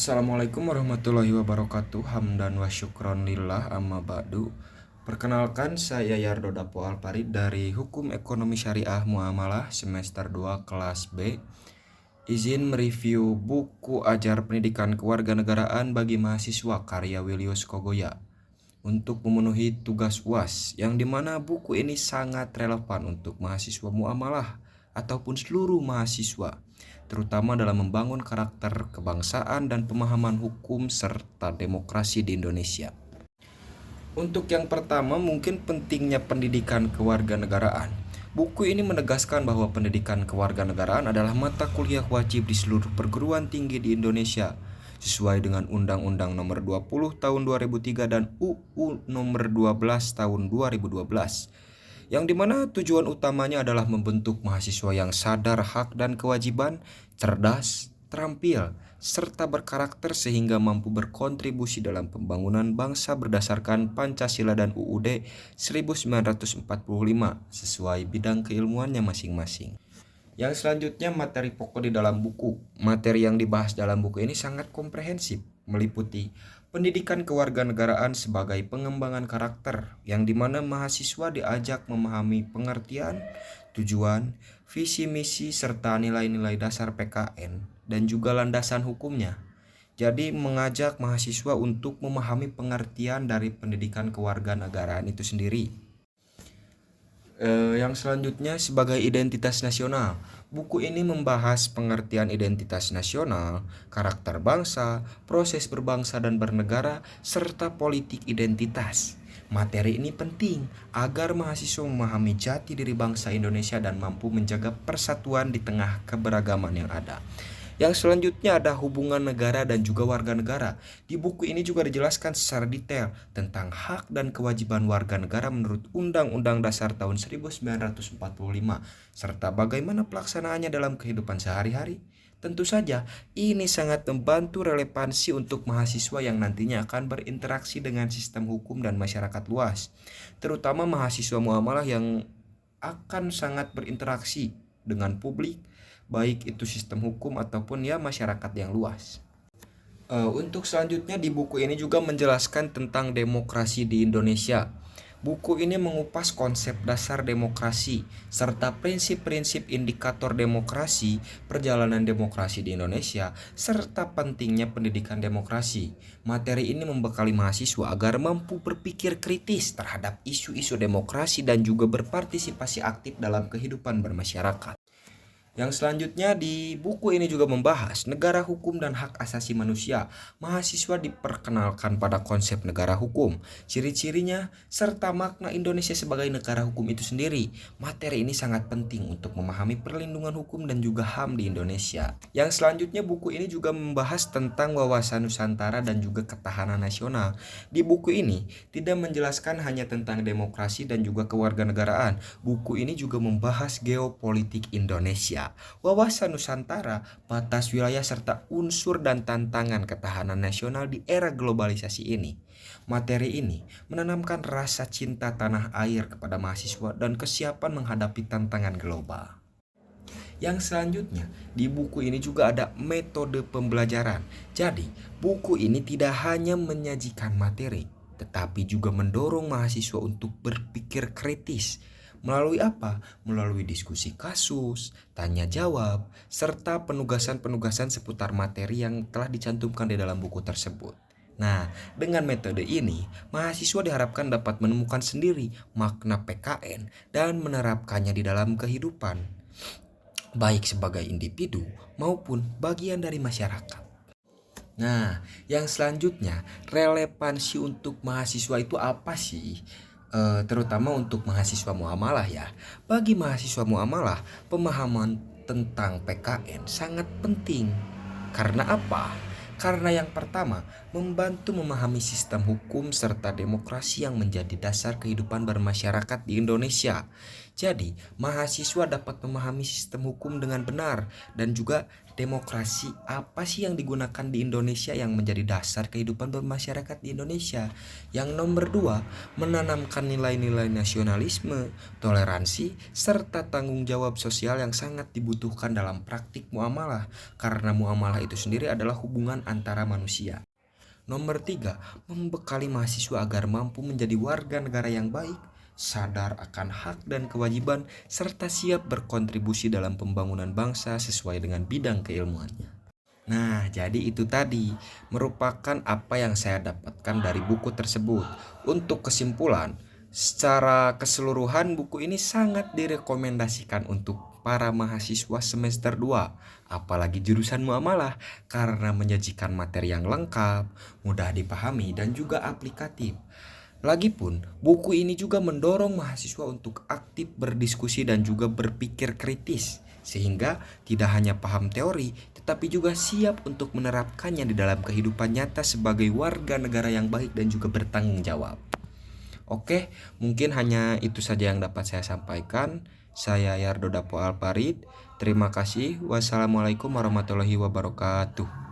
Assalamualaikum warahmatullahi wabarakatuh. Hamdan wa syukron lillah amma ba'du. Perkenalkan, saya Yardo Dapo Alparid dari Hukum Ekonomi Syariah Muamalah semester 2 kelas B. Izin mereview buku ajar pendidikan kewarganegaraan bagi mahasiswa karya Willius Kogoya untuk memenuhi tugas UAS, yang dimana buku ini sangat relevan untuk mahasiswa muamalah ataupun seluruh mahasiswa, terutama dalam membangun karakter kebangsaan dan pemahaman hukum serta demokrasi di Indonesia. Untuk yang pertama, mungkin pentingnya pendidikan kewarganegaraan. Buku ini menegaskan bahwa pendidikan kewarganegaraan adalah mata kuliah wajib di seluruh perguruan tinggi di Indonesia, sesuai dengan Undang-Undang Nomor 20 Tahun 2003 dan UU Nomor 12 Tahun 2012, yang dimana tujuan utamanya adalah membentuk mahasiswa yang sadar hak dan kewajiban, cerdas, terampil, serta berkarakter sehingga mampu berkontribusi dalam pembangunan bangsa berdasarkan Pancasila dan UUD 1945 sesuai bidang keilmuannya masing-masing. Yang selanjutnya, materi pokok di dalam buku. Materi yang dibahas dalam buku ini sangat komprehensif, meliputi pendidikan kewarganegaraan sebagai pengembangan karakter, yang dimana mahasiswa diajak memahami pengertian, tujuan, visi misi, serta nilai-nilai dasar PKN, dan juga landasan hukumnya. Jadi mengajak mahasiswa untuk memahami pengertian dari pendidikan kewarganegaraan itu sendiri. Yang selanjutnya, sebagai identitas nasional. Buku ini membahas pengertian identitas nasional, karakter bangsa, proses berbangsa dan bernegara, serta politik identitas. Materi ini penting agar mahasiswa memahami jati diri bangsa Indonesia dan mampu menjaga persatuan di tengah keberagaman yang ada. Yang selanjutnya ada hubungan negara dan juga warga negara. Di buku ini juga dijelaskan secara detail tentang hak dan kewajiban warga negara menurut Undang-Undang Dasar tahun 1945, serta bagaimana pelaksanaannya dalam kehidupan sehari-hari. Tentu saja, ini sangat membantu relevansi untuk mahasiswa yang nantinya akan berinteraksi dengan sistem hukum dan masyarakat luas, terutama mahasiswa muamalah yang akan sangat berinteraksi dengan publik, baik itu sistem hukum ataupun ya masyarakat yang luas. Untuk selanjutnya, di buku ini juga menjelaskan tentang demokrasi di Indonesia. Buku ini mengupas konsep dasar demokrasi serta prinsip-prinsip indikator demokrasi, perjalanan demokrasi di Indonesia, serta pentingnya pendidikan demokrasi. Materi ini membekali mahasiswa agar mampu berpikir kritis terhadap isu-isu demokrasi dan juga berpartisipasi aktif dalam kehidupan bermasyarakat. Yang selanjutnya, di buku ini juga membahas negara hukum dan hak asasi manusia. Mahasiswa diperkenalkan pada konsep negara hukum, ciri-cirinya, serta makna Indonesia sebagai negara hukum itu sendiri. Materi ini sangat penting untuk memahami perlindungan hukum dan juga HAM di Indonesia. Yang selanjutnya, buku ini juga membahas tentang wawasan Nusantara dan juga ketahanan nasional. Di buku ini tidak menjelaskan hanya tentang demokrasi dan juga kewarganegaraan. Buku ini juga membahas geopolitik Indonesia, wawasan Nusantara, batas wilayah, serta unsur dan tantangan ketahanan nasional di era globalisasi ini. Materi ini menanamkan rasa cinta tanah air kepada mahasiswa dan kesiapan menghadapi tantangan global. Yang selanjutnya, di buku ini juga ada metode pembelajaran. Jadi, buku ini tidak hanya menyajikan materi, tetapi juga mendorong mahasiswa untuk berpikir kritis. Melalui apa? Melalui diskusi kasus, tanya jawab, serta penugasan-penugasan seputar materi yang telah dicantumkan di dalam buku tersebut. Nah, dengan metode ini, mahasiswa diharapkan dapat menemukan sendiri makna PKN dan menerapkannya di dalam kehidupan, baik sebagai individu maupun bagian dari masyarakat. Nah, yang selanjutnya, relevansi untuk mahasiswa itu apa sih? Terutama untuk mahasiswa muamalah ya. Bagi mahasiswa muamalah, pemahaman tentang PKN sangat penting. Karena apa? Karena yang pertama, membantu memahami sistem hukum serta demokrasi yang menjadi dasar kehidupan bermasyarakat di Indonesia. Jadi, mahasiswa dapat memahami sistem hukum dengan benar dan juga demokrasi apa sih yang digunakan di Indonesia yang menjadi dasar kehidupan bermasyarakat di Indonesia. Yang nomor 2, menanamkan nilai-nilai nasionalisme, toleransi, serta tanggung jawab sosial yang sangat dibutuhkan dalam praktik muamalah, karena muamalah itu sendiri adalah hubungan antara manusia. Nomor 3, membekali mahasiswa agar mampu menjadi warga negara yang baik, sadar akan hak dan kewajiban, serta siap berkontribusi dalam pembangunan bangsa sesuai dengan bidang keilmuannya. Nah, jadi itu tadi merupakan apa yang saya dapatkan dari buku tersebut. Untuk kesimpulan, secara keseluruhan buku ini sangat direkomendasikan untuk para mahasiswa semester 2, apalagi jurusan muamalah, karena menyajikan materi yang lengkap, mudah dipahami, dan juga aplikatif. Lagipun, buku ini juga mendorong mahasiswa untuk aktif berdiskusi dan juga berpikir kritis, sehingga tidak hanya paham teori, tetapi juga siap untuk menerapkannya di dalam kehidupan nyata sebagai warga negara yang baik dan juga bertanggung jawab. Oke, mungkin hanya itu saja yang dapat saya sampaikan. Saya Yardo Dapo Alparid. Terima kasih. Wassalamualaikum warahmatullahi wabarakatuh.